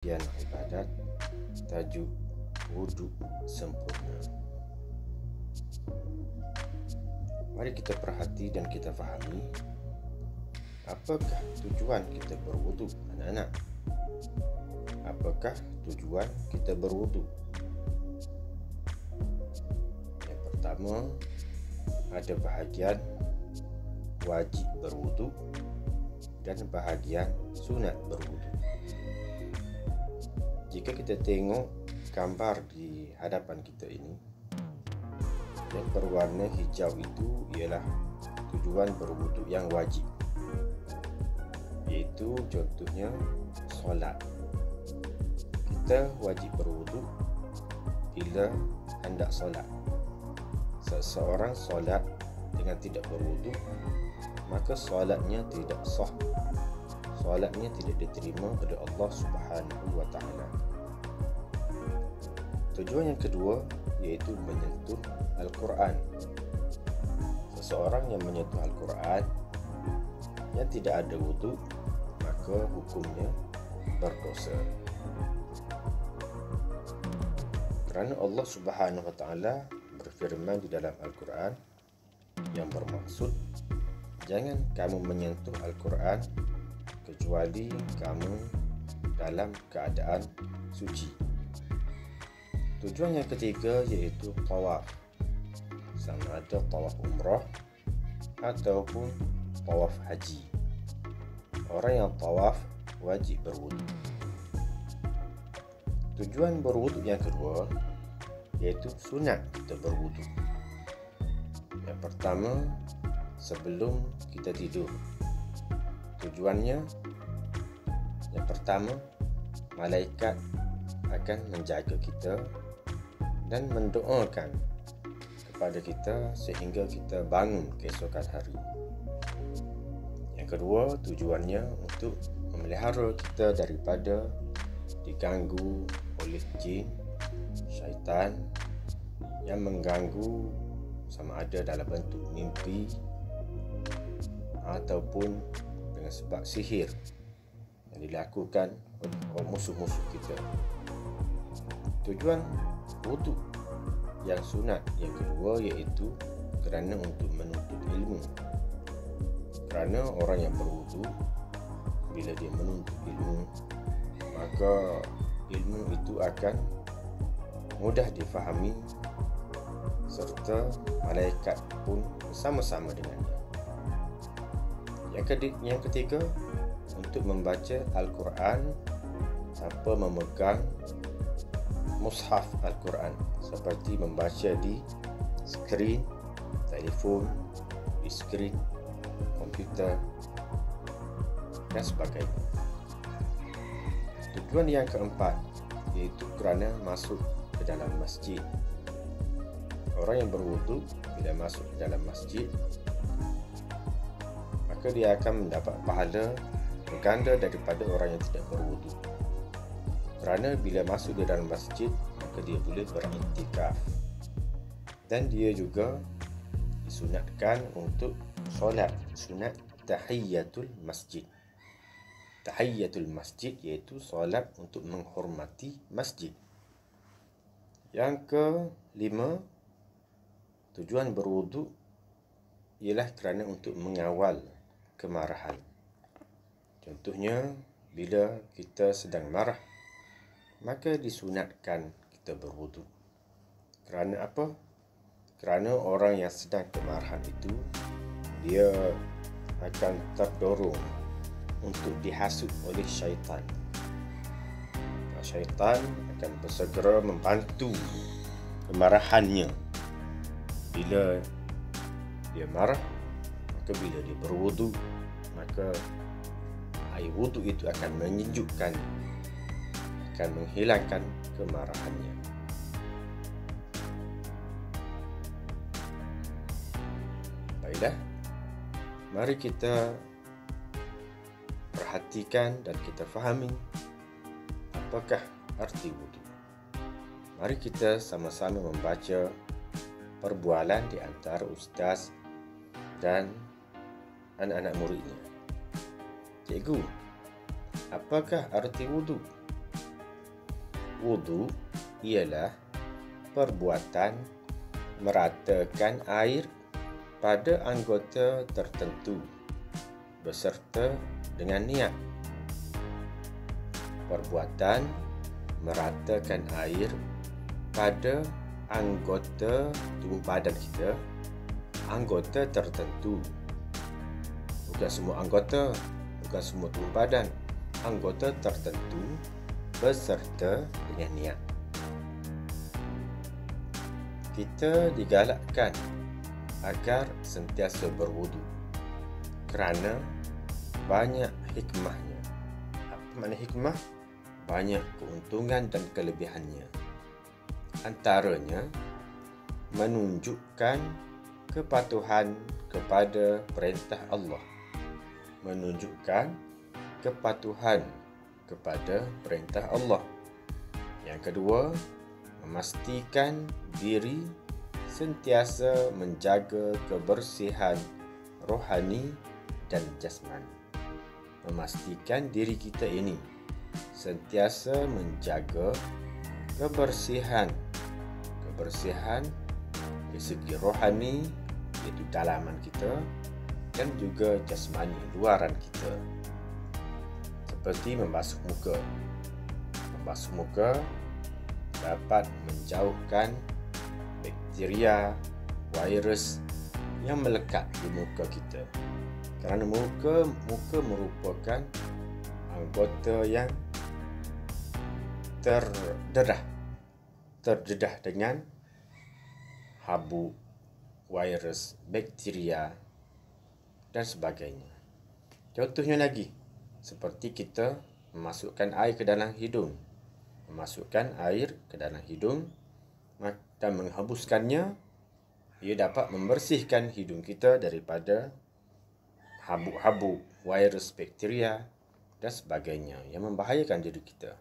Rangkaian ibadat tajuk wuduk sempurna. Mari kita perhati dan kita fahami apakah tujuan kita berwuduk, anak-anak. Apakah tujuan kita berwuduk? Yang pertama, ada bahagian wajib berwuduk dan bahagian sunat berwuduk. Jika kita tengok gambar di hadapan kita ini, yang berwarna hijau itu ialah tujuan berwuduk yang wajib, iaitu contohnya solat. Kita wajib berwuduk bila hendak solat. Seseorang solat dengan tidak berwuduk, maka solatnya tidak sah. Solatnya tidak diterima oleh Allah Subhanahu wa Ta'ala. Tujuan yang kedua iaitu menyentuh Al-Quran. Seseorang yang menyentuh Al-Quran yang tidak ada wuduk, maka hukumnya berdosa. Kerana Allah Subhanahu wa Ta'ala berfirman di dalam Al-Quran yang bermaksud, jangan kamu menyentuh Al-Quran kecuali kamu dalam keadaan suci. Tujuan yang ketiga iaitu tawaf, sama ada tawaf umrah ataupun tawaf haji. Orang yang tawaf wajib berwuduk. Tujuan berwuduk yang kedua iaitu sunat kita berwuduk. Yang pertama, sebelum kita tidur. Tujuannya, yang pertama, malaikat akan menjaga kita dan mendoakan kepada kita sehingga kita bangun keesokan hari. Yang kedua, tujuannya untuk memelihara kita daripada diganggu oleh jin, syaitan yang mengganggu sama ada dalam bentuk mimpi ataupun dengan sebab sihir yang dilakukan oleh musuh-musuh kita. Tujuan wuduk yang sunat yang kedua iaitu kerana untuk menuntut ilmu. Kerana orang yang berwuduk, bila dia menuntut ilmu, maka ilmu itu akan mudah difahami serta malaikat pun bersama-sama dengannya. Yang ketiga, untuk membaca Al-Quran tanpa memegang mushaf Al-Quran, seperti membaca di skrin telefon, di skrin komputer dan sebagainya. Tujuan yang keempat iaitu kerana masuk ke dalam masjid. Orang yang berwuduk bila masuk ke dalam masjid, maka dia akan mendapat pahala berganda daripada orang yang tidak berwuduk. Kerana bila masuk di dalam masjid, maka dia boleh beriktikaf. Dan dia juga disunatkan untuk solat sunat tahiyyatul masjid. Tahiyyatul masjid iaitu solat untuk menghormati masjid. Yang kelima, tujuan berwuduk ialah kerana untuk mengawal kemarahan. Contohnya, bila kita sedang marah, maka disunatkan kita berwuduk. Kerana apa? Kerana orang yang sedang kemarahan itu, dia akan terdorong untuk dihasut oleh syaitan. Syaitan akan bersegera membantu kemarahannya. Bila dia marah, maka bila dia berwuduk, maka air wuduk itu akan menyejukkan, akan menghilangkan kemarahannya. Baiklah, mari kita perhatikan dan kita fahami apakah arti wuduk. Mari kita sama-sama membaca perbualan di antara ustaz dan anak-anak muridnya. Cikgu, apakah arti wuduk? Wudu ialah perbuatan meratakan air pada anggota tertentu beserta dengan niat. Perbuatan meratakan air pada anggota tubuh badan kita, anggota tertentu. Bukan semua anggota, bukan semua tubuh badan, anggota tertentu beserta dengan niat. Kita digalakkan agar sentiasa berwudu kerana banyak hikmahnya. Apa makna hikmah? Banyak keuntungan dan kelebihannya. Antaranya, menunjukkan kepatuhan kepada perintah Allah. Menunjukkan kepatuhan kepada perintah Allah. Yang kedua, memastikan diri sentiasa menjaga kebersihan rohani dan jasmani. Memastikan diri kita ini sentiasa menjaga kebersihan dari segi rohani, iaitu dalaman kita, dan juga jasmani, luaran kita. Seperti membasuh muka. Membasuh muka dapat menjauhkan bakteria, virus yang melekat di muka kita. Kerana muka merupakan anggota yang terdedah dengan habuk, virus, bakteria dan sebagainya. Contohnya lagi, seperti kita memasukkan air ke dalam hidung. Memasukkan air ke dalam hidung dan menghembuskannya, ia dapat membersihkan hidung kita daripada habuk-habuk, virus, bakteria dan sebagainya yang membahayakan diri kita.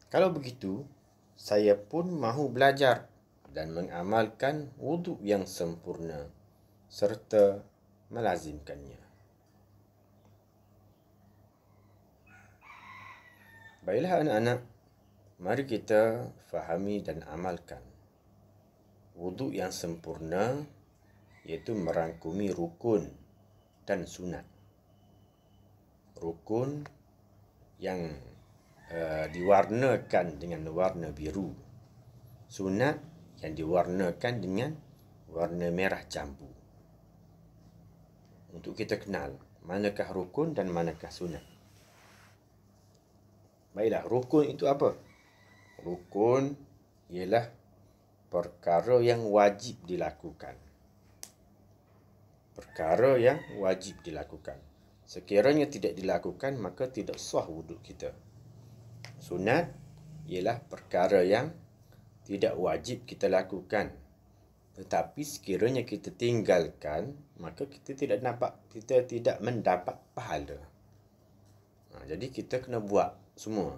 Kalau begitu, saya pun mahu belajar dan mengamalkan wudu yang sempurna serta melazimkannya. Baiklah anak-anak, mari kita fahami dan amalkan. Wudu yang sempurna iaitu merangkumi rukun dan sunat. Rukun yang diwarnakan dengan warna biru. Sunat yang diwarnakan dengan warna merah jambu. Untuk kita kenal manakah rukun dan manakah sunat. Baiklah, rukun itu apa? Rukun ialah perkara yang wajib dilakukan. Perkara yang wajib dilakukan. Sekiranya tidak dilakukan, maka tidak sah wuduk kita. Sunat ialah perkara yang tidak wajib kita lakukan. Tetapi sekiranya kita tinggalkan, maka kita tidak mendapat pahala. Jadi kita kena buat semua.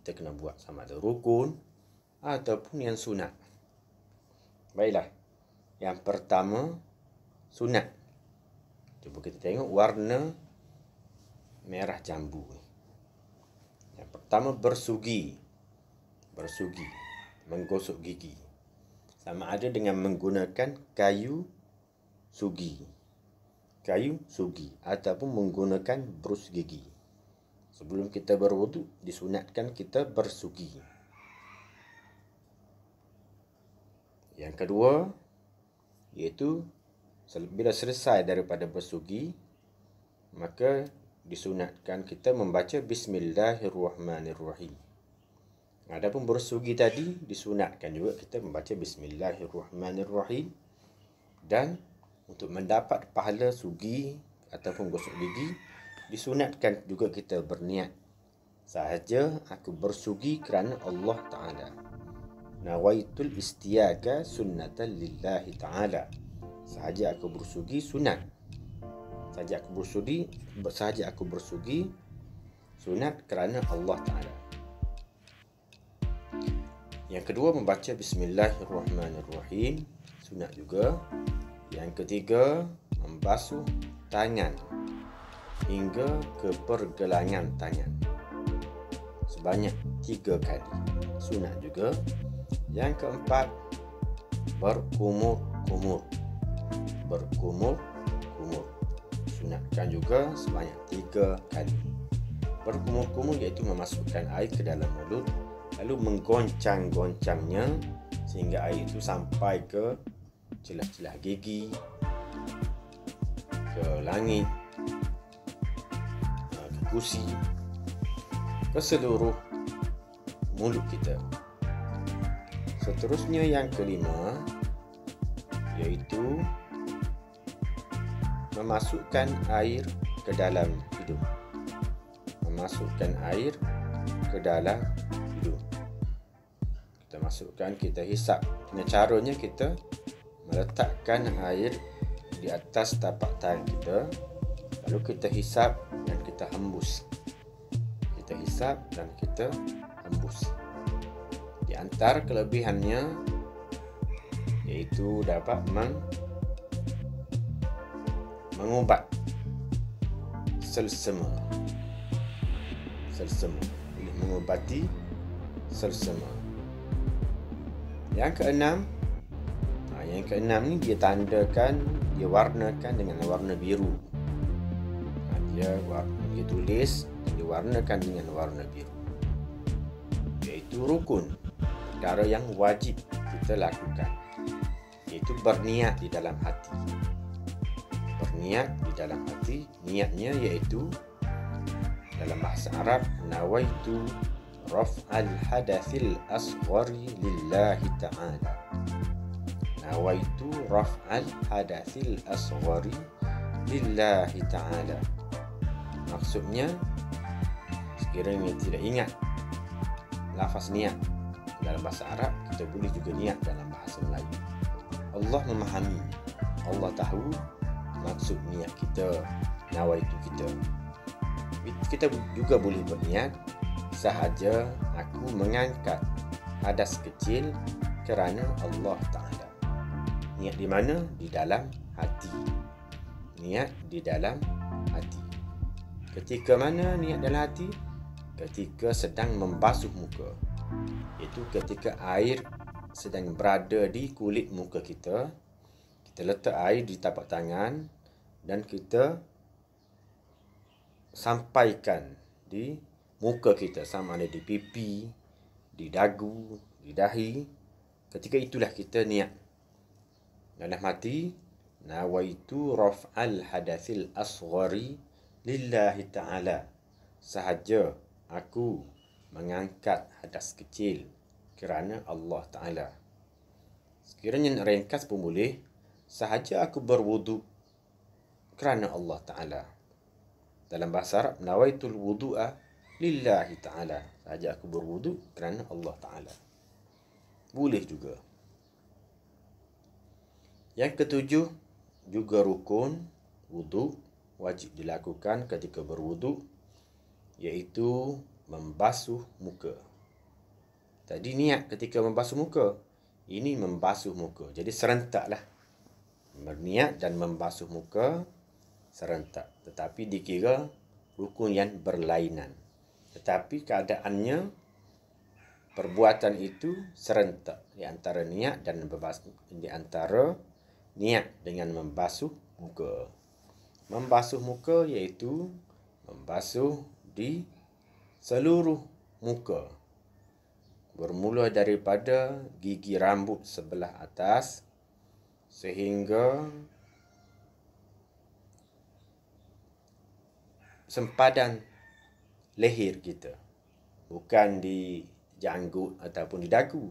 Kita kena buat sama ada rukun ataupun yang sunat. Baiklah. Yang pertama, sunat. Cuba kita tengok warna merah jambu. Yang pertama, bersugi. Menggosok gigi. Sama ada dengan menggunakan kayu sugi. Ataupun menggunakan brus gigi. Sebelum kita berwudu, disunatkan kita bersugi. Yang kedua, iaitu bila selesai daripada bersugi, maka disunatkan kita membaca Bismillahirrahmanirrahim. Adapun bersugi tadi, disunatkan juga kita membaca Bismillahirrahmanirrahim. Dan untuk mendapat pahala sugi ataupun gosok gigi, disunatkan juga kita berniat. Sahaja aku bersugi kerana Allah Ta'ala. Nawaitul istiyaga sunnatan lillahi ta'ala. Sahaja aku bersugi sunat. Sahaja aku bersugi sunat kerana Allah Ta'ala. Yang kedua, membaca Bismillahirrahmanirrahim. Sunat juga. Yang ketiga, membasuh tangan hingga ke pergelangan tangan. sebanyak 3 kali. Sunat juga. Yang keempat, berkumur-kumur. Berkumur-kumur. Sunatkan juga sebanyak 3 kali. Berkumur-kumur iaitu memasukkan air ke dalam mulut, lalu menggoncang-goncangnya sehingga air itu sampai ke celah-celah gigi, ke langit, ke gusi, ke seluruh mulut kita. Seterusnya yang kelima iaitu memasukkan air ke dalam hidung. Memasukkan air ke dalam hidung. Kita masukkan, kita hisap. Caranya kita meletakkan air di atas tapak tangan kita, lalu kita hisap dan kita hembus. Kita hisap dan kita hembus. Di antara kelebihannya iaitu dapat mengubat selsema. Boleh mengubati selsema. Yang keenam ni dia warnakan dengan warna biru. Dia tulis, diwarnakan dengan warna biru. Iaitu rukun, perkara yang wajib kita lakukan. Iaitu berniat di dalam hati. Berniat di dalam hati, niatnya iaitu dalam bahasa Arab, nawaitu raf'al hadathil asghari lillahi ta'ala. Nawaitu raf'al hadathil asghari lillahi ta'ala. Maksudnya, sekiranya tidak ingat lafaz niat dalam bahasa Arab, kita boleh juga niat dalam bahasa Melayu. Allah memahami, Allah tahu maksud niat kita, nawaitu kita. Kita juga boleh berniat, sahaja aku mengangkat hadas kecil kerana Allah Ta'ala. Niat di mana? Di dalam hati. Niat di dalam hati. Ketika mana niat dalam hati? Ketika sedang membasuh muka. Iaitu ketika air sedang berada di kulit muka kita. Kita letak air di tapak tangan dan kita sampaikan di muka kita, sama ada di pipi, di dagu, di dahi. Ketika itulah kita niat dalam hati, nawaitu raf'al hadathil asghari lillahi ta'ala. Sahaja aku mengangkat hadas kecil kerana Allah Ta'ala. Sekiranya nak ringkas pun boleh, sahaja aku berwuduk kerana Allah Ta'ala. Dalam bahasa Arab, nawaitul wudu'a lillahi ta'ala. Sahaja aku berwuduk kerana Allah Ta'ala. Boleh juga. Yang ketujuh, juga rukun wuduk wajib dilakukan ketika berwuduk, iaitu membasuh muka. Tadi niat ketika membasuh muka, ini membasuh muka. Jadi serentaklah. Berniat dan membasuh muka serentak. Tetapi dikira rukun yang berlainan. Tetapi keadaannya, perbuatan itu serentak di antara niat dan di antara niat dengan membasuh muka. Membasuh muka iaitu membasuh di seluruh muka. Bermula daripada gigi rambut sebelah atas sehingga sempadan leher kita. Bukan di janggut ataupun di dagu.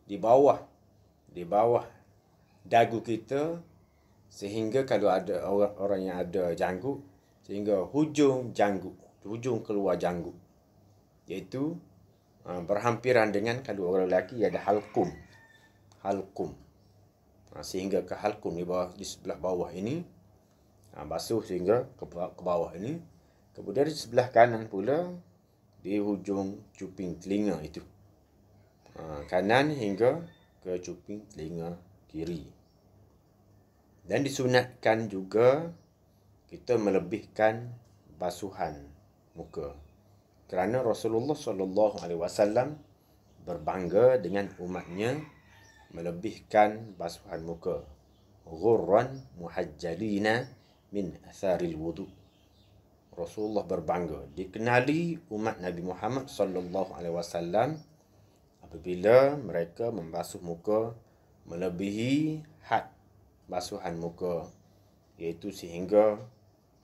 Di bawah dagu kita, sehingga kalau ada orang yang ada janggut, sehingga hujung janggut, hujung keluar janggut. Iaitu berhampiran dengan, kalau orang lelaki ada halkum. Sehingga ke halkum di sebelah bawah ini. Basuh sehingga ke bawah ini. Kemudian di sebelah kanan pula, di hujung cuping telinga itu. Kanan hingga ke cuping telinga kiri. Dan disunatkan juga kita melebihkan basuhan muka. kerana Rasulullah SAW berbangga dengan umatnya melebihkan basuhan muka. Ghurran muhajjalina min atharil wudu. Rasulullah berbangga dikenali umat Nabi Muhammad SAW apabila mereka membasuh muka melebihi had basuhan muka, iaitu sehingga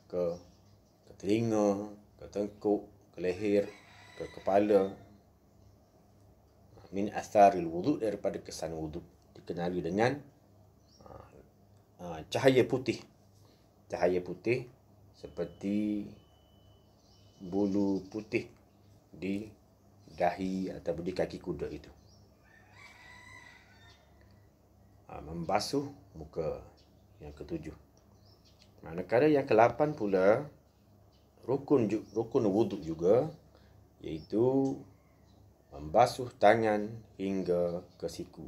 ke telinga, ke tengkuk, ke leher, ke kepala. Min atharil wudu, daripada kesan wudu. Dikenali dengan cahaya putih. Cahaya putih seperti bulu putih di dahi atau di kaki kuda itu. Membasuh muka, yang ketujuh. Manakala yang ke-8 pula, rukun wuduk juga, iaitu membasuh tangan hingga ke siku.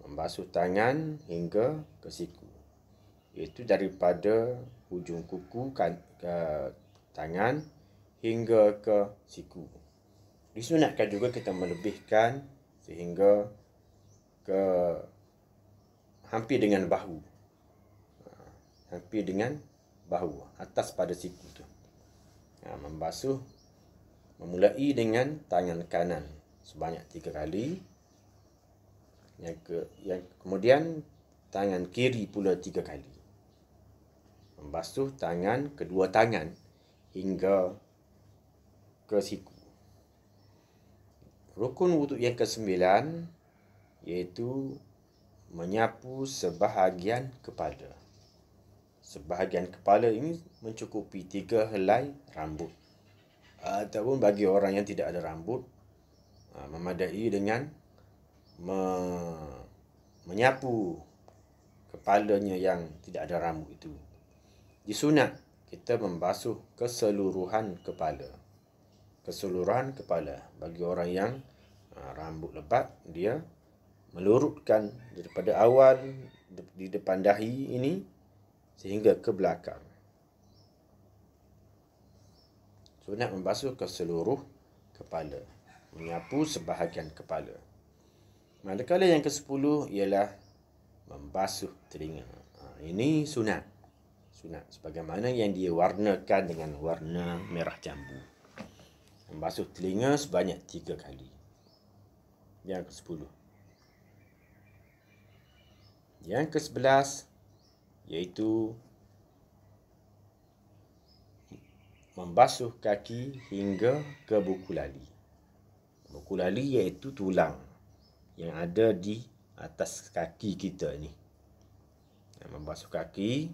Membasuh tangan hingga ke siku, iaitu daripada hujung kuku ke tangan hingga ke siku. Disunatkan juga kita melebihkan sehingga ke hampir dengan bahu. Hampir dengan bahu, atas pada siku tu. Membasuh memulai dengan tangan kanan sebanyak 3 kali. Kemudian tangan kiri pula 3 kali. Membasuh kedua tangan hingga ke siku. Rukun wuduk yang ke-9 iaitu menyapu sebahagian kepala. Sebahagian kepala ini mencukupi 3 helai rambut. Ataupun bagi orang yang tidak ada rambut, memadai dengan menyapu kepalanya yang tidak ada rambut itu. Disunat kita membasuh keseluruhan kepala. Keseluruhan kepala. Bagi orang yang rambut lebat, dia melurutkan daripada awal di depan dahi ini sehingga ke belakang. Sunat membasuh keseluruh kepala, menyapu sebahagian kepala. Manakala yang ke-10 ialah membasuh telinga. Ini sunat. Sunat sebagaimana yang dia warnakan dengan warna merah jambu. Membasuh telinga sebanyak 3 kali. Yang ke-10. Yang ke-11 iaitu membasuh kaki hingga ke buku lali. Buku lali iaitu tulang yang ada di atas kaki kita ni. Membasuh kaki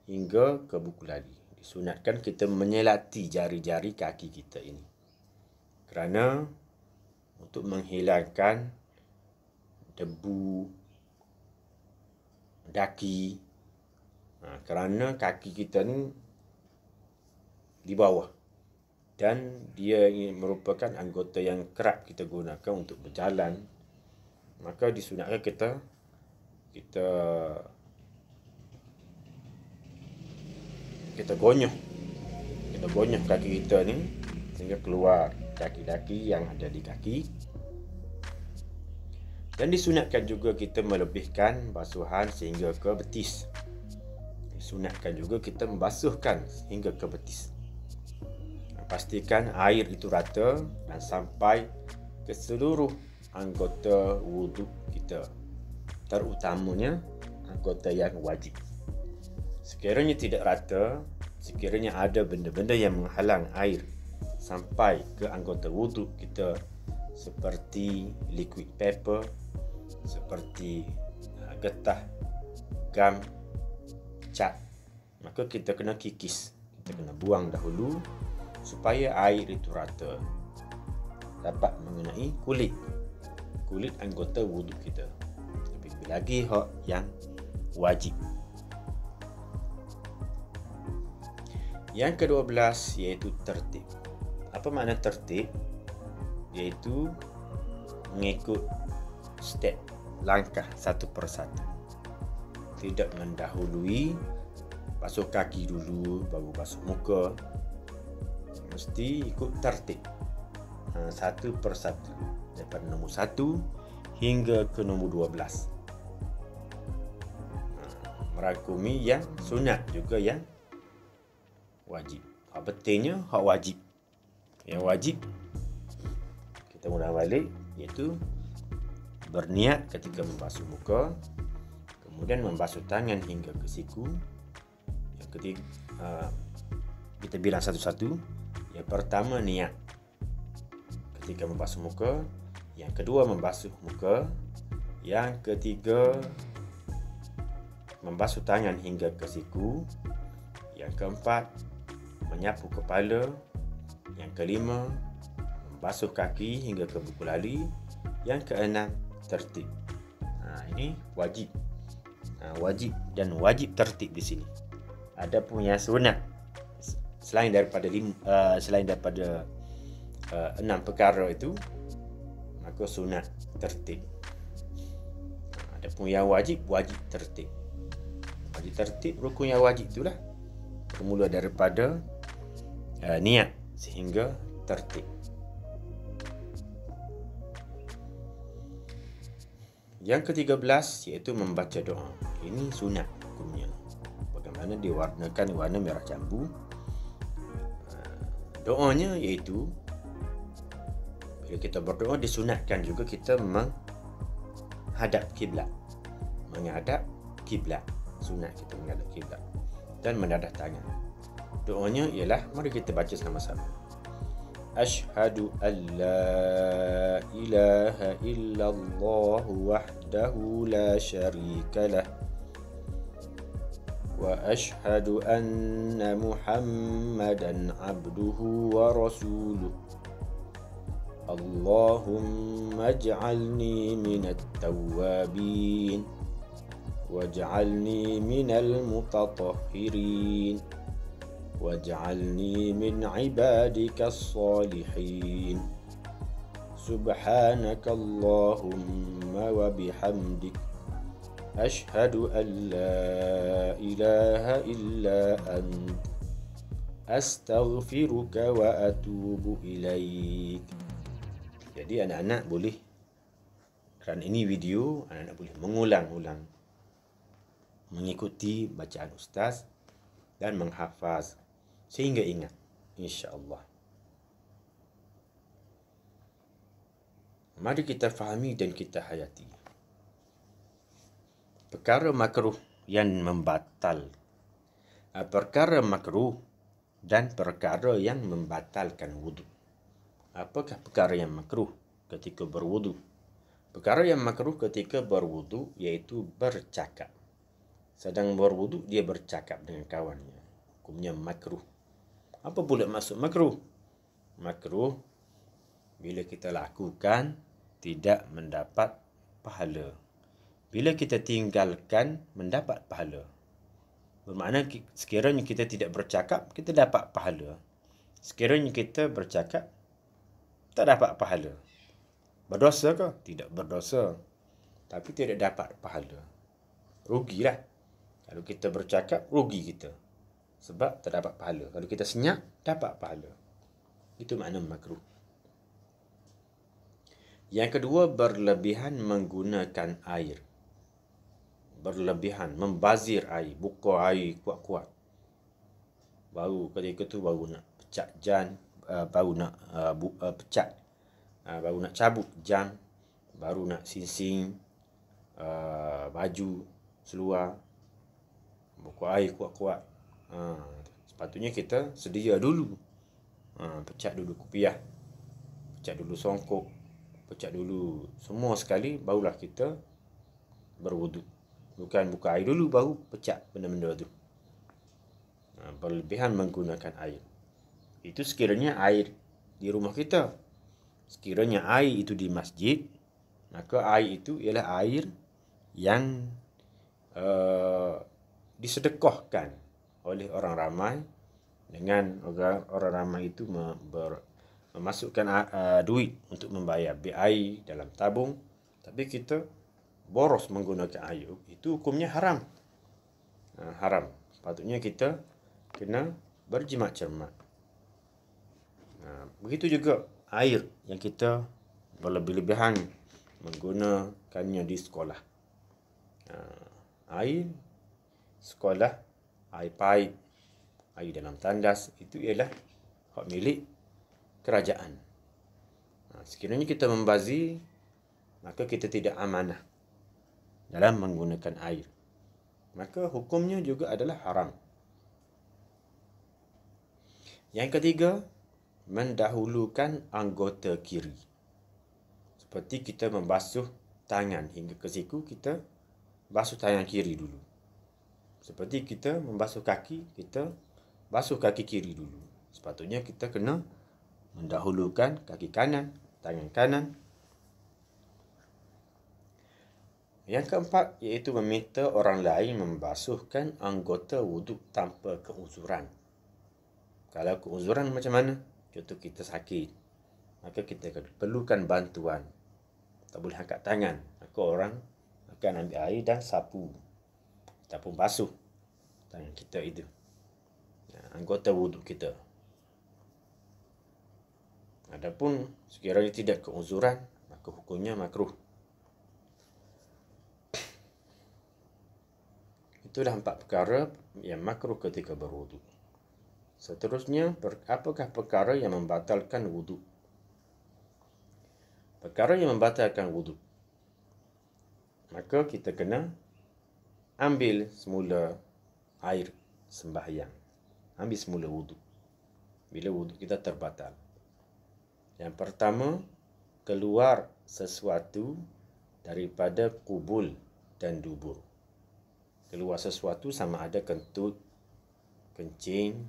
hingga ke buku lali. Disunatkan kita menyelati jari-jari kaki kita ini, kerana untuk menghilangkan debu daki, kerana kaki kita ni di bawah dan dia merupakan anggota yang kerap kita gunakan untuk berjalan, maka disunatkan kita gonyok kaki kita ni sehingga keluar daki-daki yang ada di kaki. Dan disunatkan juga kita melebihkan basuhan sehingga ke betis. Disunatkan juga kita membasuhkan hingga ke betis. Pastikan air itu rata dan sampai ke seluruh anggota wuduk kita, terutamanya anggota yang wajib. Sekiranya tidak rata, sekiranya ada benda-benda yang menghalang air sampai ke anggota wuduk kita, seperti liquid paper, seperti getah, gam, cat, maka kita kena kikis. Kita kena buang dahulu supaya air itu rata, dapat mengenai kulit anggota wuduk kita. Lebih lagi hak yang wajib. Yang ke-12 iaitu tertib. Apa makna tertib? Iaitu mengikut step, langkah satu persatu. Tidak mendahului, basuh kaki dulu baru basuh muka. mesti ikut tertib, satu persatu, daripada nombor 1 hingga ke nombor 12. Merangkumi yang sunat juga yang wajib. Hak pentingnya hak wajib. Yang wajib kita ulang balik, iaitu berniat ketika membasuh muka, kemudian membasuh tangan hingga ke siku. Yang ketiga, kita bilang satu-satu. Yang pertama, niat ketika membasuh muka. Yang kedua, membasuh muka. Yang ketiga, membasuh tangan hingga ke siku. Yang keempat, menyapu kepala. Yang kelima, membasuh kaki hingga ke buku lali. Yang keenam, tertib. Ini wajib. Wajib dan wajib tertib di sini. Ada punya sunat selain daripada 6 perkara itu, maka sunat tertib. Ada pun yang wajib tertib. Wajib tertib, rukun yang wajib itulah bermula daripada niat sehingga tertib. Yang ke-13 iaitu membaca doa. Ini sunat hukumnya. Bagaimana diwarnakan warna merah jambu. Doanya iaitu bila kita berdoa disunatkan juga kita menghadap kiblat. Menghadap kiblat. Sunat kita menghadap kiblat dan menadah tangan. Doanya ialah, mari kita baca sama-sama. Asyhadu an la ilaha illallah wahdahu la syarika lah wa asyhadu anna Muhammadan abduhu wa rasuluh. Allahumma ij'alni minat tawwabin waj'alni minal mutatahhirin waj'alni min ibadikas salihin. Subhanakallahumma wa bihamdik asyhadu an la ilaha illa ant astaghfiruka wa atubu ilaik. Jadi anak-anak boleh, kerana ini video, anak-anak boleh mengulang-ulang mengikuti bacaan ustaz dan menghafaz sehingga ingat, insya-Allah. Mari kita fahami dan kita hayati perkara makruh yang membatal, perkara makruh dan perkara yang membatalkan wudu. Apakah perkara yang makruh ketika berwudu? Perkara yang makruh ketika berwudu iaitu bercakap. Sedang berwudu dia bercakap dengan kawannya, hukumnya makruh. Apa pula maksud makruh? Makruh bila kita lakukan tidak mendapat pahala. Bila kita tinggalkan mendapat pahala. Bermakna sekiranya kita tidak bercakap, kita dapat pahala. Sekiranya kita bercakap, tak dapat pahala. Berdosa ke? Tidak berdosa, tapi tidak dapat pahala. Rugilah. Kalau kita bercakap, rugi kita, sebab tak dapat pahala. Kalau kita senyap, dapat pahala. Itu makna makruh. Yang kedua, berlebihan menggunakan air. Berlebihan, membazir air, buka air kuat-kuat. Baru ketika tu baru nak pecah jam, baru nak baru nak cabut jam, baru nak singsing baju, seluar, buka air kuat-kuat. Sepatutnya kita sedia dulu. Pecah dulu kopiah, pecah dulu songkok, pecah dulu semua sekali, barulah kita berwudu. Bukan buka air dulu baru pecah benda-benda tu. Berlebihan menggunakan air. Itu sekiranya air di rumah kita. Sekiranya air itu di masjid, maka air itu ialah air yang disedekahkan oleh orang ramai, dengan orang ramai itu memasukkan duit untuk membayar bil air dalam tabung, tapi kita boros menggunakan air, itu hukumnya haram. Haram. Sepatutnya kita kena berjimat cermat. Begitu juga air yang kita berlebih-lebihan menggunakannya di sekolah. Air sekolah, air paip, air dalam tandas, itu ialah hak milik kerajaan. Sekiranya kita membazir, maka kita tidak amanah dalam menggunakan air. Maka hukumnya juga adalah haram. Yang ketiga, mendahulukan anggota kiri. Seperti kita membasuh tangan hingga ke siku, kita basuh tangan kiri dulu. Seperti kita membasuh kaki, kita basuh kaki kiri dulu. Sepatutnya kita kena mendahulukan kaki kanan, tangan kanan. Yang keempat, iaitu meminta orang lain membasuhkan anggota wuduk tanpa keuzuran. Kalau keuzuran macam mana? Contoh kita sakit, maka kita perlukan bantuan. Tak boleh angkat tangan, maka orang akan ambil air dan sapu ataupun basuh tangan kita itu, anggota wuduk kita. Adapun sekiranya tidak keuzuran, maka hukumnya makruh. Itulah 4 perkara yang makruh ketika berwuduk. Seterusnya, apakah perkara yang membatalkan wuduk? Perkara yang membatalkan wuduk, maka kita kena ambil semula air sembahyang. Ambil semula wuduk bila wuduk kita terbatal. Yang pertama, keluar sesuatu daripada kubul dan dubur. Keluar sesuatu sama ada kentut, kencing,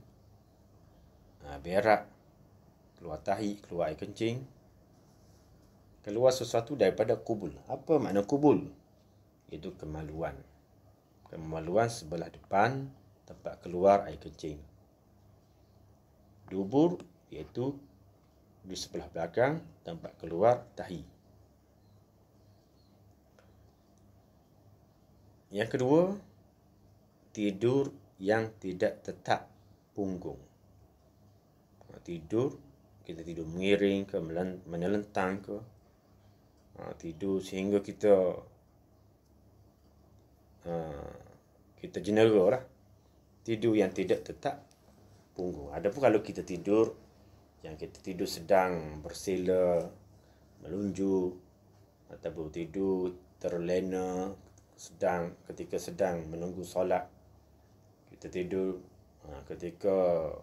berak, keluar tahi, keluar air kencing. Keluar sesuatu daripada kubul. Apa makna kubul? Itu kemaluan. Kemaluan sebelah depan, tempat keluar air kencing. Dubur, iaitu di sebelah belakang, tempat keluar tahi. Yang kedua, tidur yang tidak tetap punggung. Tidur, kita tidur miring ke, menelentang ke. Tidur sehingga kita jenera lah. Tidur yang tidak tetap punggung. Adapun kalau kita tidur, yang kita tidur sedang bersila, melunjuk, ataupun tidur terlena ketika sedang menunggu solat, kita tidur ketika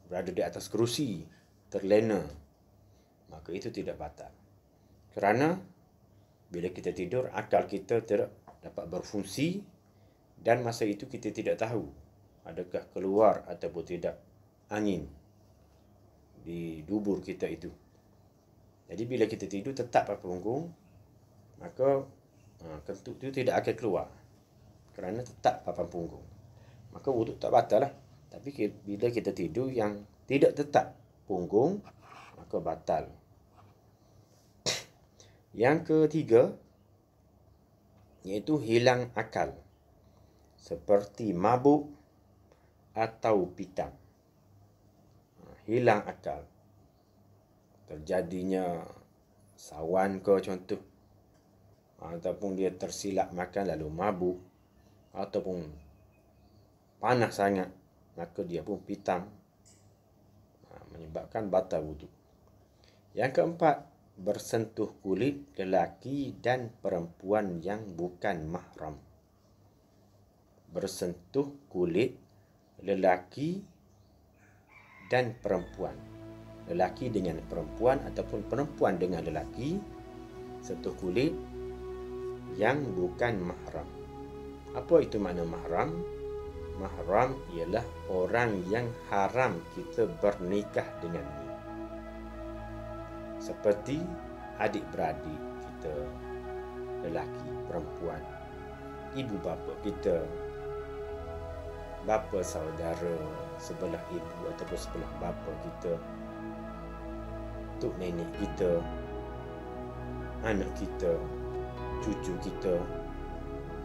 berada di atas kerusi terlena, maka itu tidak batal. Kerana bila kita tidur, akal kita tidak dapat berfungsi dan masa itu kita tidak tahu adakah keluar ataupun tidak angin di dubur kita itu. Jadi bila kita tidur tetap pada punggung, maka kentut itu tidak akan keluar kerana tetap papan punggung. Maka wuduk tak batal lah. Tapi bila kita tidur yang tidak tetap punggung, maka batal. Yang ketiga, iaitu hilang akal, seperti mabuk atau pitam. Hilang akal, terjadinya sawan ke contoh, ataupun dia tersilap makan lalu mabuk, ataupun panas sangat, maka dia pun pitam, menyebabkan batal wuduk. Yang keempat, bersentuh kulit lelaki dan perempuan yang bukan mahram. Bersentuh kulit lelaki dan perempuan. Lelaki dengan perempuan ataupun perempuan dengan lelaki, sentuh kulit yang bukan mahram. Apa itu makna mahram? Mahram ialah orang yang haram kita bernikah dengannya. Seperti adik-beradik kita, lelaki, perempuan, ibu bapa kita, bapa saudara sebelah ibu ataupun sebelah bapa kita, tok nenek kita, anak kita, cucu kita.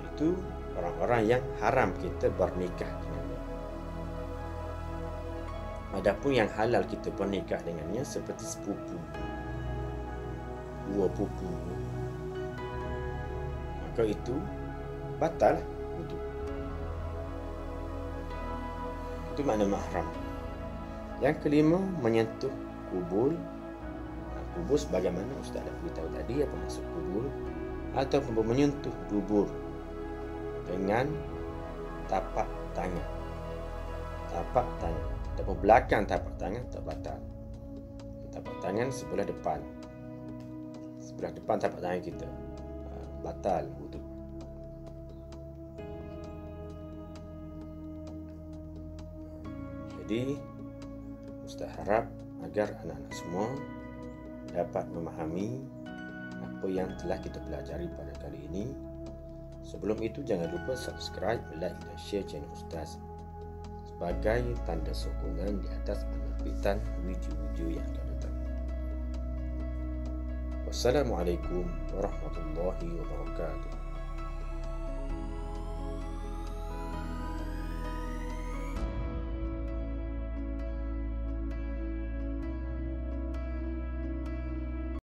Itu orang-orang yang haram kita bernikah dengannya. Adapun yang halal kita bernikah dengannya seperti sepupu, dua pupu, maka itu batal wuduk. Itu makna mahram. Yang kelima, menyentuh kubur. Kubur sebagaimana Ustaz dah beritahu tadi apa maksud kubur, ataupun menyentuh dubur dengan tapak tangan. Tapak tangan. Ataupun belakang tapak tangan tak batal. Tapak tangan sebelah depan. Sebelah depan tapak tangan kita. Batal wuduk. Jadi Ustaz harap agar anak-anak semua dapat memahami apa yang telah kita pelajari pada kali ini. Sebelum itu, jangan lupa subscribe, like dan share channel Ustaz sebagai tanda sokongan di atas penerbitan video-video yang akan datang. Wassalamualaikum warahmatullahi wabarakatuh.